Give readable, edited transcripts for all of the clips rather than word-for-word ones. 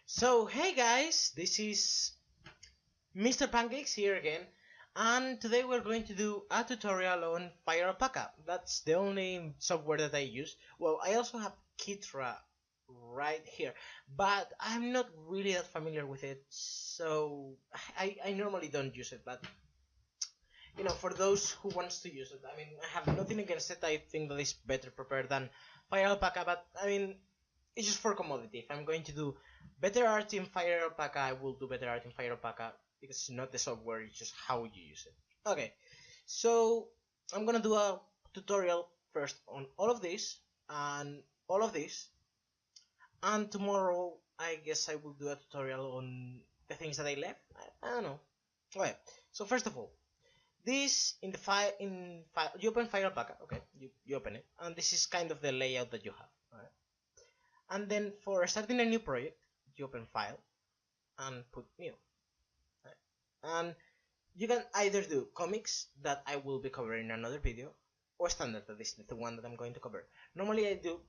So hey guys, this is Mr. Pancakes here again, and today we're going to do a tutorial on Fire Alpaca. That's the only software that I use. Well, I also have Kitra right here, but I'm not really that familiar with it, so I normally don't use it. But for those who wants to use it, I mean, I have nothing against it. I think that it's better prepared than Fire Alpaca, but I mean, it's just for commodity. If I'm going to do better art in Fire Alpaca, I will do better art in Fire Alpaca because it's not the software, it's just how you use it. Okay, so I'm gonna do a tutorial first on all of this and all of this, and tomorrow I guess I will do a tutorial on the things that I left. I don't know. Okay, so first of all, this in the file you open Fire Alpaca. Okay, you open it, and this is kind of the layout that you have. Alright. And then for starting a new project, you open File and put New. Right? And you can either do comics that I will be covering in another video, or standard, that is the one that I'm going to cover. Normally I do,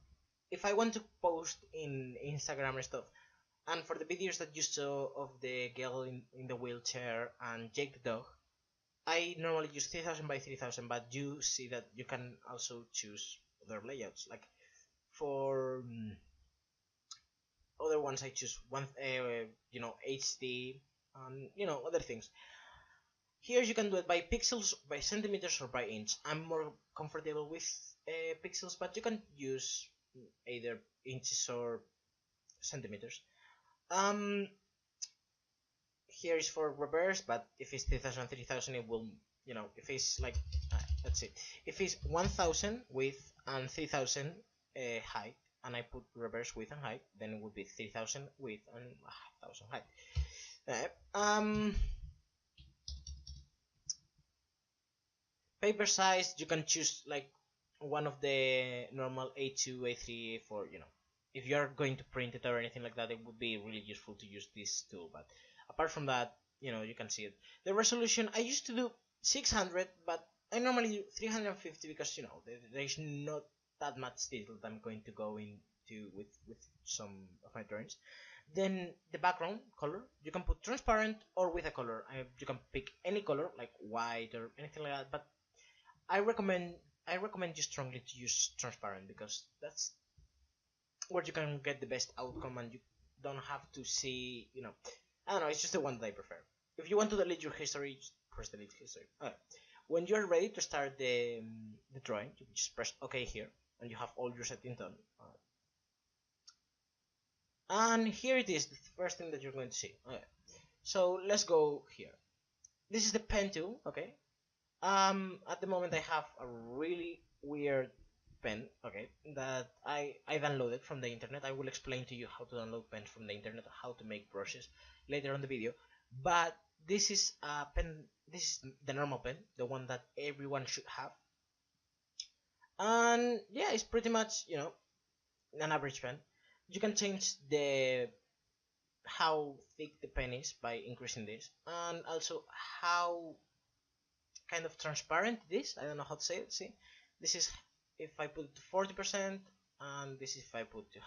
if I want to post in Instagram and stuff, and for the videos that you saw of the girl in the wheelchair and Jake the dog, I normally use 3000 by 3000, but you see that you can also choose other layouts. Like for other ones, I choose one, HD, and other things. Here you can do it by pixels, by centimeters, or by inch. I'm more comfortable with pixels, but you can use either inches or centimeters. Here is for reverse, but if it's 3000, 3000, it will, if it's like, that's it. If it's 1000 width and 3000 height, and I put reverse width and height, then it would be 3000 width and 1000 height. Paper size, you can choose like one of the normal A2, A3, A4, if you're going to print it or anything like that, it would be really useful to use this tool. But apart from that, you can see it. The resolution, I used to do 600, but I normally do 350 because there's not that much detail that I'm going to go into with some of my drawings. Then the background color, you can put transparent or with a color. You can pick any color like white or anything like that, but I recommend you strongly to use transparent because that's where you can get the best outcome and you don't have to see, I don't know, it's just the one that I prefer. If you want to delete your history, just press delete history. Alright. When you're ready to start the drawing, you just press OK here and you have all your settings done. Alright. And here it is, the first thing that you're going to see. Okay. So let's go here. This is the pen tool, okay? At the moment I have a really weird pen, okay, that I downloaded from the internet. I will explain to you how to download pens from the internet, how to make brushes later on the video. But this is a pen, this is the normal pen, the one that everyone should have. And yeah, it's pretty much, an average pen. You can change the how thick the pen is by increasing this, and also how kind of transparent it is. I don't know how to say it. See, this is if I put it to 40%, and this is if I put it to 100%.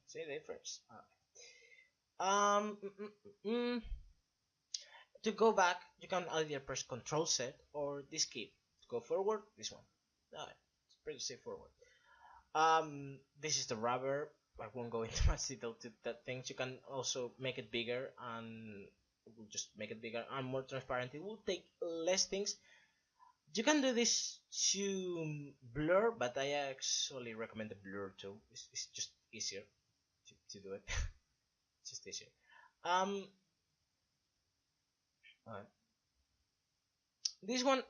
See the difference? To go back, you can either press Control Z or this key. To go forward, this one. Alright, it's pretty straightforward. This is the rubber. I won't go into much detail to that things. You can also make it bigger, and it will just make it bigger and more transparent. It will take less things. You can do this to blur, but I actually recommend the blur too. It's just easier to do it. It's just easier. Alright. This one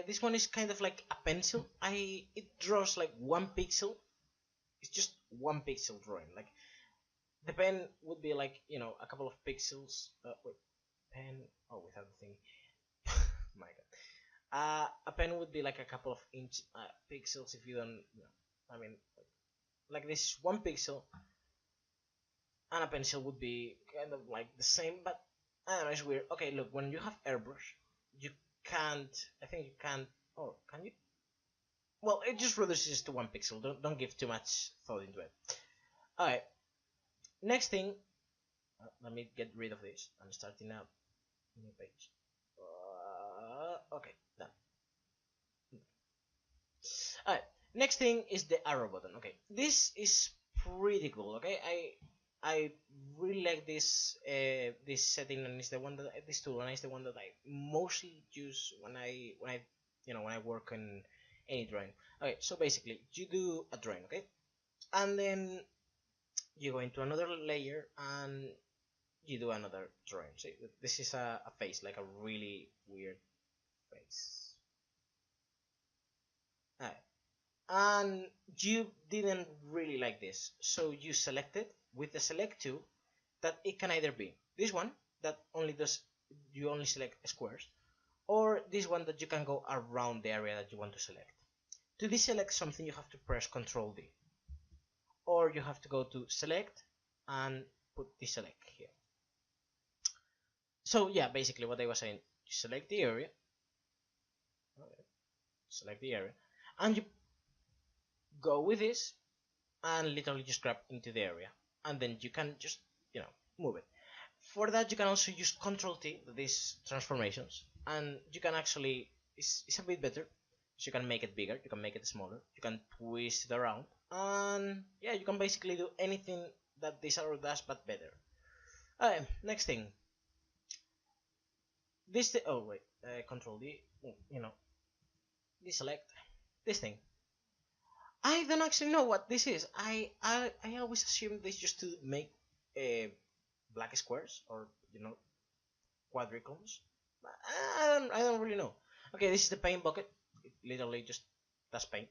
this one is kind of like a pencil. It draws like 1 pixel. It's just 1 pixel drawing. Like the pen would be like a couple of pixels. Wait, pen. Oh, without the thing. My god. A pen would be like a couple of pixels if you don't. I mean, like this is 1 pixel, and a pencil would be kind of like the same, but I don't know, it's weird. Okay, look, when you have airbrush, you can't. I think you can't. Oh, can you? Well, it just reduces to 1 pixel. Don't give too much thought into it. Alright. Next thing, let me get rid of this. I'm starting a new page. Okay, done. Alright, next thing is the arrow button. Okay, this is pretty cool. Okay, I really like this setting, and it's the one that this tool, and it's the one that I mostly use when I when I work on any drawing. Okay, so basically you do a drawing, okay, and then you go into another layer and you do another drawing. So this is a face, like a really weird face. Alright. And you didn't really like this, so you selected with the select tool that it can either be this one that only does you only select squares, or this one that you can go around the area that you want to select. To deselect something, you have to press Ctrl D, or you have to go to select and put deselect here. So yeah, basically what I was saying, you select the area, and you go with this and literally just grab into the area, and then you can just move it. For that you can also use Ctrl T, these transformations, and you can actually it's a bit better. So you can make it bigger, you can make it smaller, you can twist it around, and yeah, you can basically do anything that this arrow does but better. Next thing, this oh wait, Control D, deselect this thing. I don't actually know what this is. I always assume this just to make black squares, or quadricons. I don't really know. Okay, this is the paint bucket. It literally just does paint.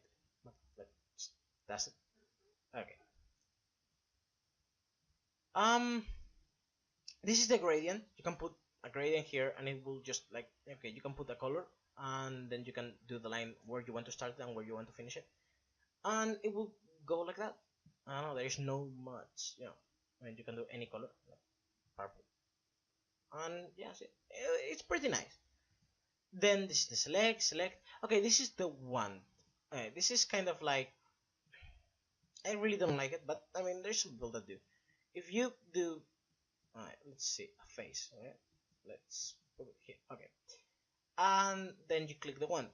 That's it. Okay. This is the gradient. You can put a gradient here, and it will just like okay. You can put a color, and then you can do the line where you want to start it and where you want to finish it, and it will go like that. I don't know. There is no much, I mean, you can do any color, like purple, and yes, it's pretty nice. Then this is the select. Okay, this is the one. This is kind of like, I really don't like it, but I mean, there's some people that do. If you do, alright, let's see, a face. Okay, let's put it here. Okay, and then you click the wand.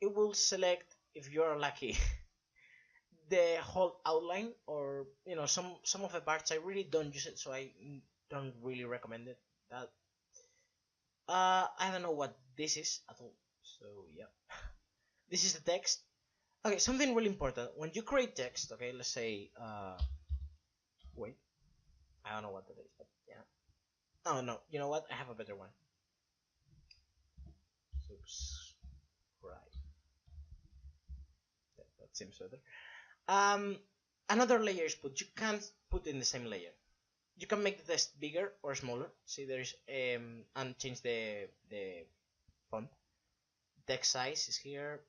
It will select, if you are lucky, the whole outline, or some of the parts. I really don't use it, so I don't really recommend it. That I don't know what this is at all. So yeah, this is the text. Okay, something really important when you create text. Okay, let's say wait, I don't know what that is, but yeah. Oh no, you know what? I have a better one. Subscribe. That seems better. Another layer is put. You can't put in the same layer. You can make the text bigger or smaller. See, there's and change the font. Text size is here.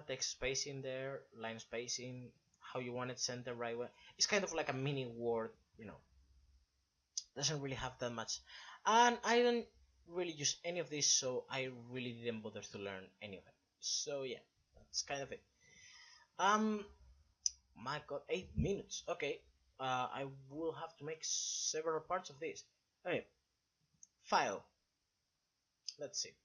Text spacing there, line spacing, how you want it center, right way. It's kind of like a mini word, doesn't really have that much. And I don't really use any of this, so I really didn't bother to learn any of it. So yeah, that's kind of it. My god, 8 minutes. Okay, I will have to make several parts of this. Okay, file. Let's see.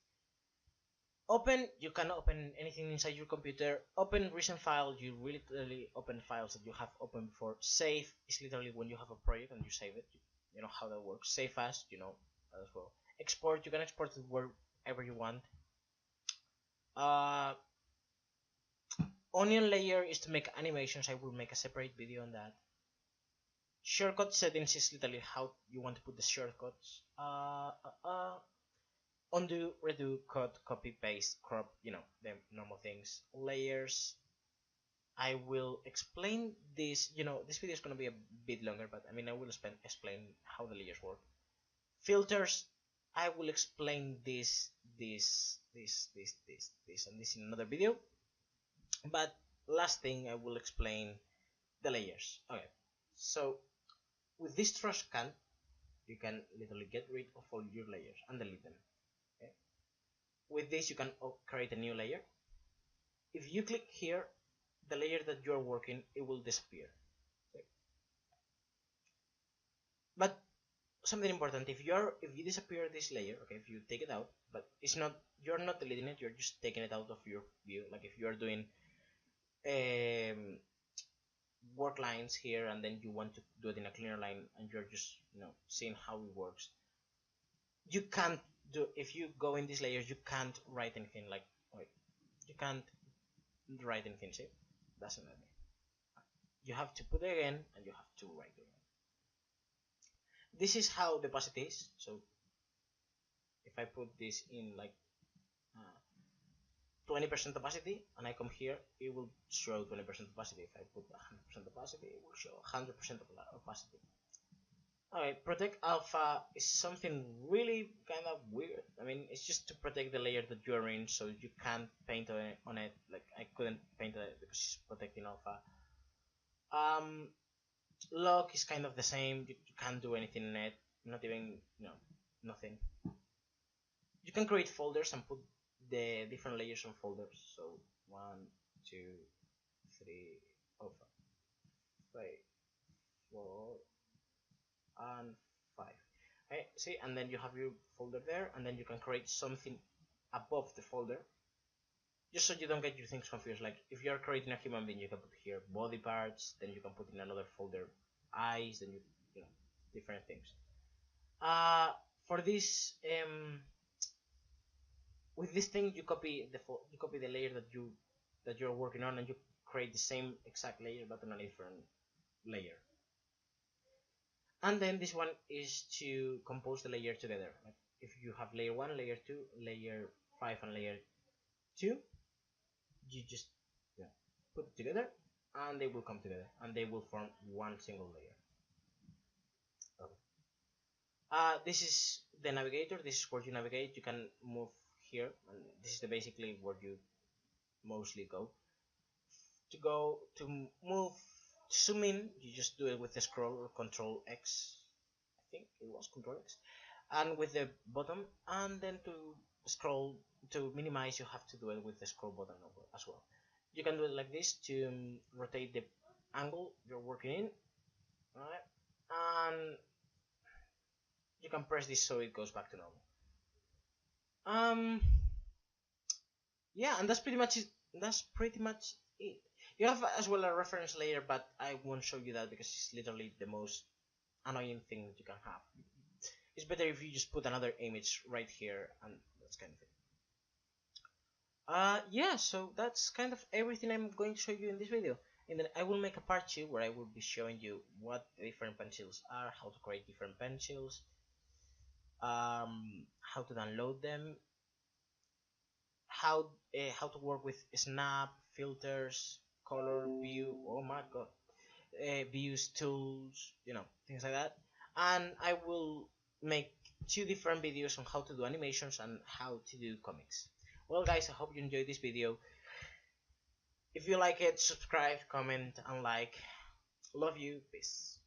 Open, you can open anything inside your computer. Open recent file, you really literally open files that you have opened before. Save is literally when you have a project and you save it. You know how that works. Save as, as well. Export, you can export it wherever you want. Onion layer is to make animations. I will make a separate video on that. Shortcut settings is literally how you want to put the shortcuts. Undo, redo, cut, copy, paste, crop, the normal things. Layers, I will explain this, this video is going to be a bit longer, but I mean, I will explain how the layers work. Filters, I will explain this, and this in another video. But last thing, I will explain the layers. Okay, so with this trash can, you can literally get rid of all your layers and delete them. Okay. With this, you can create a new layer. If you click here, the layer that you're working, it will disappear. Okay. something important, if you disappear this layer, okay, if you take it out, but it's not, you're not deleting it, you're just taking it out of your view. Like if you're doing work lines here and then you want to do it in a cleaner line and you're just seeing how it works, you can't do, if you go in these layers, you can't write anything. Like, wait, you can't write anything. See, that's another thing. You have to put it again and you have to write it again. This is how the opacity is. So if I put this in like 20% opacity and I come here, it will show 20% opacity. If I put 100% opacity, it will show 100% opacity. Alright, protect alpha is something really kind of weird. I mean, it's just to protect the layer that you're in, so you can't paint on it. Like I couldn't paint on it because it's protecting alpha. Lock is kind of the same. You can't do anything in it. Not even, nothing. You can create folders and put the different layers on folders. So 1, 2, 3, 5, 4, and 5. Okay, see, and then you have your folder there, and then you can create something above the folder, just so you don't get your things confused. Like if you're creating a human being, you can put here body parts, then you can put in another folder eyes, then you know different things. For this with this thing, you copy the layer that you're working on, and you create the same exact layer but on a different layer. And then this one is to compose the layer together. Like if you have layer 1, layer 2, layer 5, and layer 2, you just put it together and they will come together and they will form one single layer. Okay. This is the navigator. This is where you navigate. You can move here, and this is basically where you mostly go. To move, zoom in, you just do it with the scroll or Control X. I think it was Control X, and with the bottom. And then to scroll, to minimize, you have to do it with the scroll button as well. You can do it like this to rotate the angle you're working in. Alright, and you can press this so it goes back to normal. Yeah, and that's pretty much it. You have as well a reference layer, but I won't show you that because it's literally the most annoying thing that you can have. It's better if you just put another image right here, and that's kind of it. Yeah, so that's kind of everything I'm going to show you in this video. And then I will make a part 2 where I will be showing you what the different pencils are, how to create different pencils, how to download them, how to work with snap, filters, color, view, oh my god, views, tools, things like that. And I will make 2 different videos on how to do animations and how to do comics. Well guys, I hope you enjoyed this video. If you like it, subscribe, comment, and like. Love you, peace.